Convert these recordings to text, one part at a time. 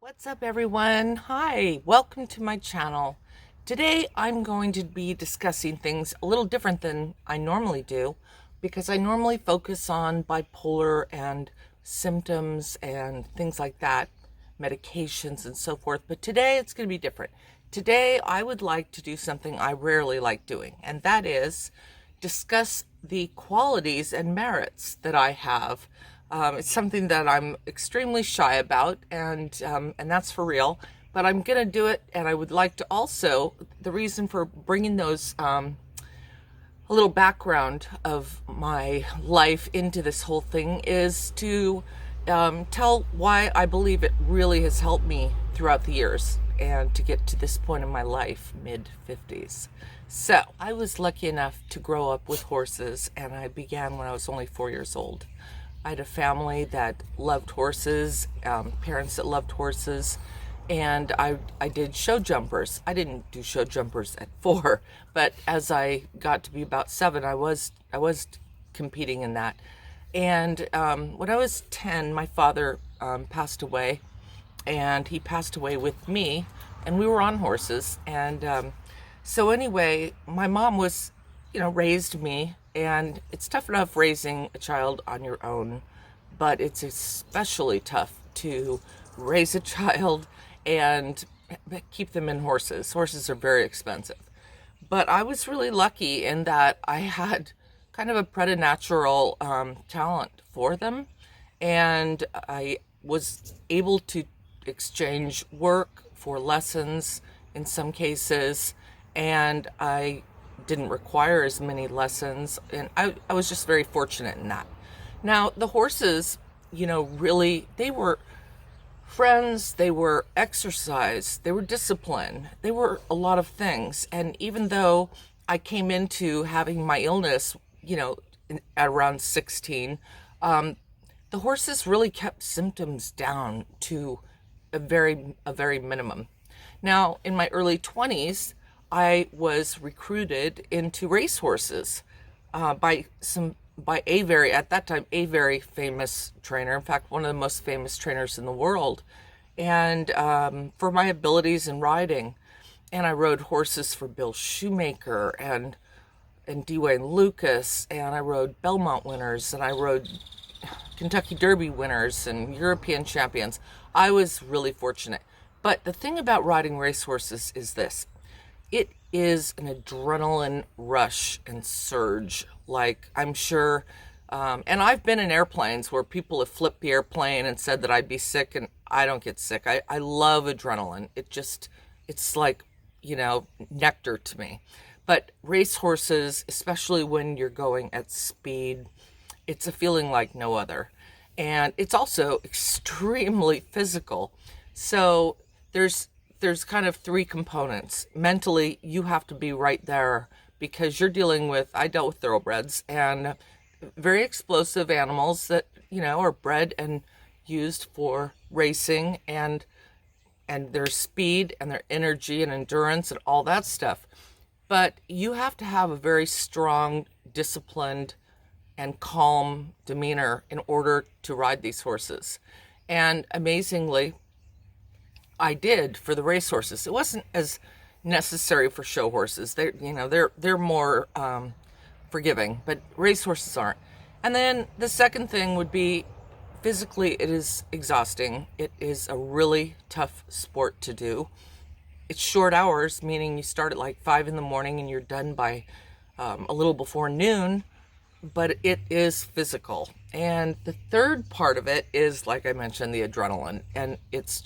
What's up, everyone? Hi, welcome to my channel. Today I'm going to be discussing things a little different than I normally do because I normally focus on bipolar and symptoms and things like that, medications and so forth. But today it's going to be different. Today I would like to do something I rarely like doing, and that is discuss the qualities and merits that I have. It's something that I'm extremely shy about, and that's for real. But I'm gonna do it, and I would like to also. The reason for bringing those a little background of my life into this whole thing is to tell why I believe it really has helped me throughout the years and to get to this point in my life, mid 50s. So I was lucky enough to grow up with horses, and I began when I was only 4 years old. I had a family that loved horses, parents that loved horses, and I did show jumpers. I didn't do show jumpers at 4, but as I got to be about 7, I was competing in that. And when I was 10, my father passed away, and he passed away with me, and we were on horses. And so anyway, my mom was, raised me, and it's tough enough raising a child on your own, but it's especially tough to raise a child and keep them in horses. Horses are very expensive. But I was really lucky in that I had kind of a preternatural talent for them, and I was able to exchange work for lessons in some cases, and I didn't require as many lessons, and I was just very fortunate in that. Now, the horses, really, they were friends, they were exercise, they were discipline, they were a lot of things. And even though I came into having my illness, at around 16, the horses really kept symptoms down to a very minimum. Now, in my early 20s, I was recruited into racehorses by at that time, a very famous trainer. In fact, one of the most famous trainers in the world. And for my abilities in riding. And I rode horses for Bill Shoemaker and Dwayne Lucas. And I rode Belmont winners. And I rode Kentucky Derby winners and European champions. I was really fortunate. But the thing about riding racehorses is this. It is an adrenaline rush and surge. Like, I'm sure, and I've been in airplanes where people have flipped the airplane and said that I'd be sick, and I don't get sick. I love adrenaline. It's like, nectar to me. But racehorses, especially when you're going at speed, it's a feeling like no other. And it's also extremely physical. So there's kind of 3 components. Mentally, you have to be right there because you're dealing with, I dealt with thoroughbreds and very explosive animals that, are bred and used for racing and their speed and their energy and endurance and all that stuff. But you have to have a very strong, disciplined, and calm demeanor in order to ride these horses. And amazingly, I did for the racehorses. It wasn't as necessary for show horses. They're more forgiving, but racehorses aren't. And then the second thing would be physically, it is exhausting. It is a really tough sport to do. It's short hours, meaning you start at like 5 in the morning and you're done by a little before noon, but it is physical. And the third part of it is, like I mentioned, the adrenaline, and it's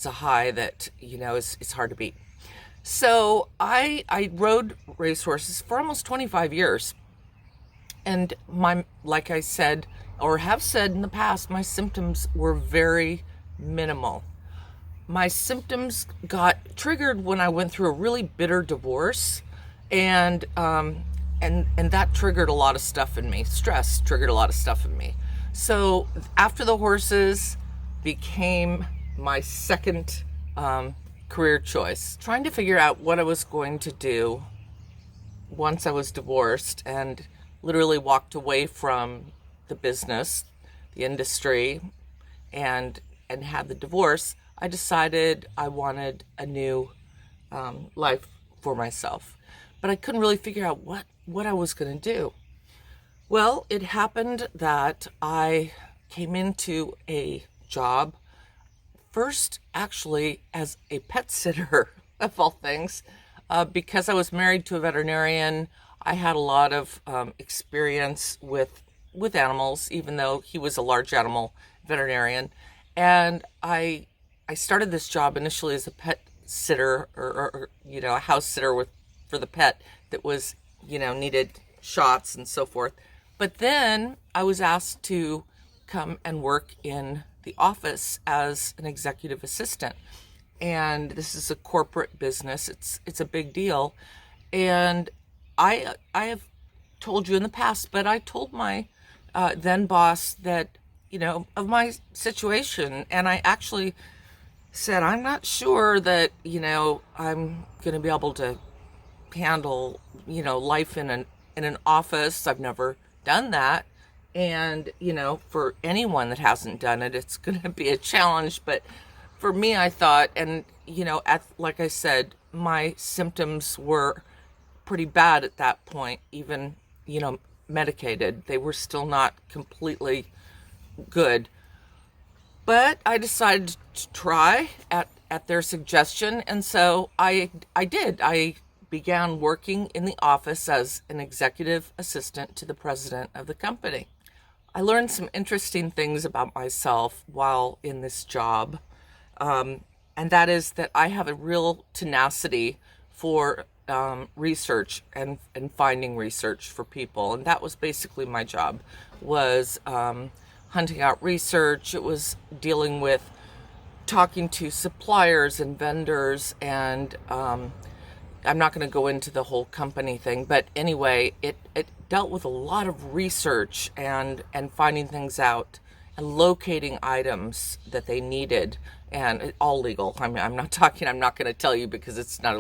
a high that, it's hard to beat. So I rode racehorses for almost 25 years. And like I said, or have said in the past, my symptoms were very minimal. My symptoms got triggered when I went through a really bitter divorce, and that triggered a lot of stuff in me. Stress triggered a lot of stuff in me. So after the horses became my second career choice, trying to figure out what I was going to do once I was divorced and literally walked away from the business, the industry, and had the divorce. I decided I wanted a new life for myself. But I couldn't really figure out what I was going to do. Well, it happened that I came into a job first actually as a pet sitter, of all things, because I was married to a veterinarian. I had a lot of experience with animals, even though he was a large animal veterinarian. And I started this job initially as a pet sitter, or a house sitter for the pet that was needed shots and so forth. But then I was asked to come and work in the office as an executive assistant. And this is a corporate business. It's a big deal. And I have told you in the past, but I told my then boss that, of my situation. And I actually said, I'm not sure that, I'm going to be able to handle, life in an office. I've never done that. And, for anyone that hasn't done it, it's going to be a challenge. But for me, I thought, and, like I said, my symptoms were pretty bad at that point, even, medicated. They were still not completely good. But I decided to try at their suggestion. And so I did. I began working in the office as an executive assistant to the president of the company. I learned some interesting things about myself while in this job. And that is that I have a real tenacity for research and finding research for people. And that was basically my job, was hunting out research. It was dealing with talking to suppliers and vendors, and I'm not going to go into the whole company thing, but anyway, it dealt with a lot of research and finding things out and locating items that they needed, and all legal. I mean, I'm not going to tell you because it's not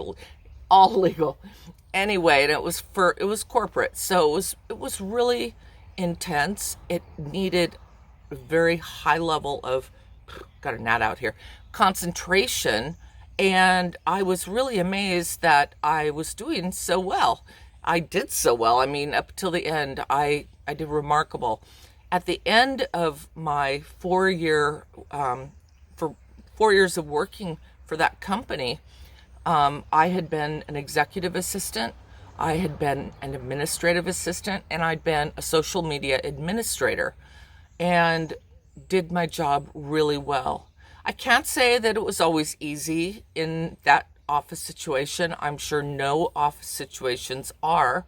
all legal. Anyway, and it was corporate, so it was really intense. It needed a very high level of, got a gnat out here, concentration. And I was really amazed that I was doing so well. I did so well. I mean, up till the end, I did remarkable. At the end of my 4-year, for 4 years of working for that company, I had been an executive assistant, I had been an administrative assistant, and I'd been a social media administrator, and did my job really well. I can't say that it was always easy in that office situation. I'm sure no office situations are,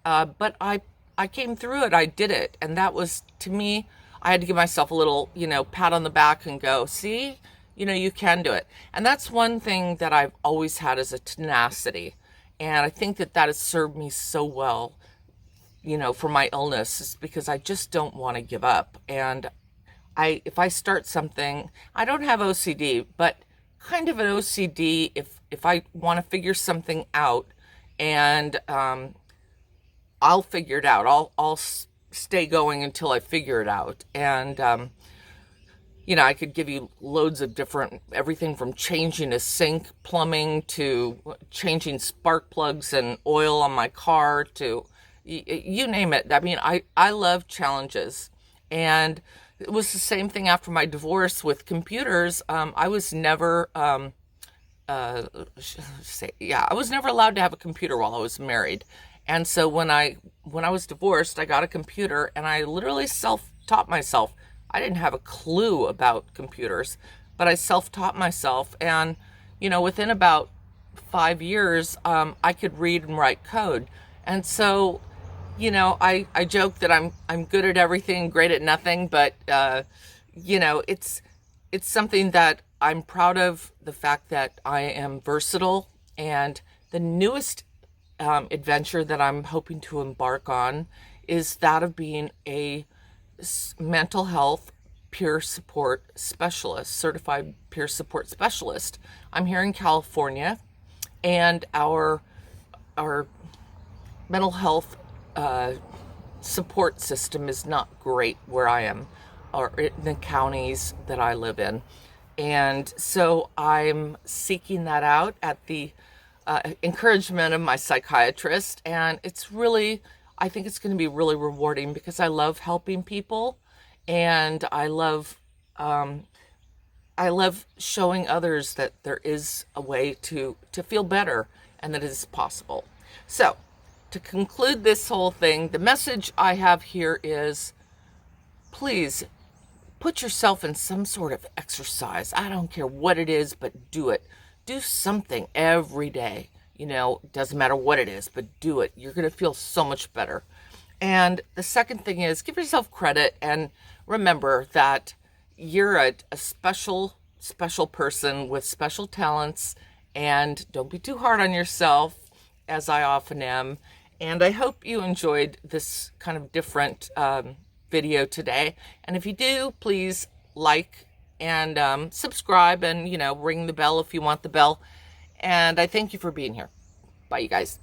but I came through it. I did it. And that was, to me, I had to give myself a little, pat on the back and go, see, you can do it. And that's one thing that I've always had, is a tenacity. And I think that has served me so well, for my illness, is because I just don't want to give up. And if I start something, I don't have OCD, but kind of an OCD if I want to figure something out, and I'll figure it out. I'll stay going until I figure it out. And I could give you loads of different, everything from changing a sink, plumbing, to changing spark plugs and oil on my car, to you name it. I mean, I love challenges. And it was the same thing after my divorce with computers. I was never, I was never allowed to have a computer while I was married. And so when I was divorced, I got a computer, and I literally self-taught myself. I didn't have a clue about computers, but I self-taught myself. And, within about 5 years, I could read and write code. And so, I joke that I'm good at everything, great at nothing, but, it's something that I'm proud of, the fact that I am versatile. And the newest adventure that I'm hoping to embark on is that of being a mental health peer support specialist, certified peer support specialist. I'm here in California, and our mental health support system is not great where I am, or in the counties that I live in. And so I'm seeking that out at the encouragement of my psychiatrist. And it's really, I think it's going to be really rewarding because I love helping people, and I love showing others that there is a way to feel better and that it is possible. So, to conclude this whole thing, the message I have here is, please put yourself in some sort of exercise. I don't care what it is, but do it. Do something every day. It doesn't matter what it is, but do it. You're going to feel so much better. And the second thing is, give yourself credit and remember that you're a special person with special talents, and don't be too hard on yourself, as I often am. And I hope you enjoyed this kind of different video today. And if you do, please like and subscribe, and ring the bell if you want the bell. And I thank you for being here. Bye, you guys.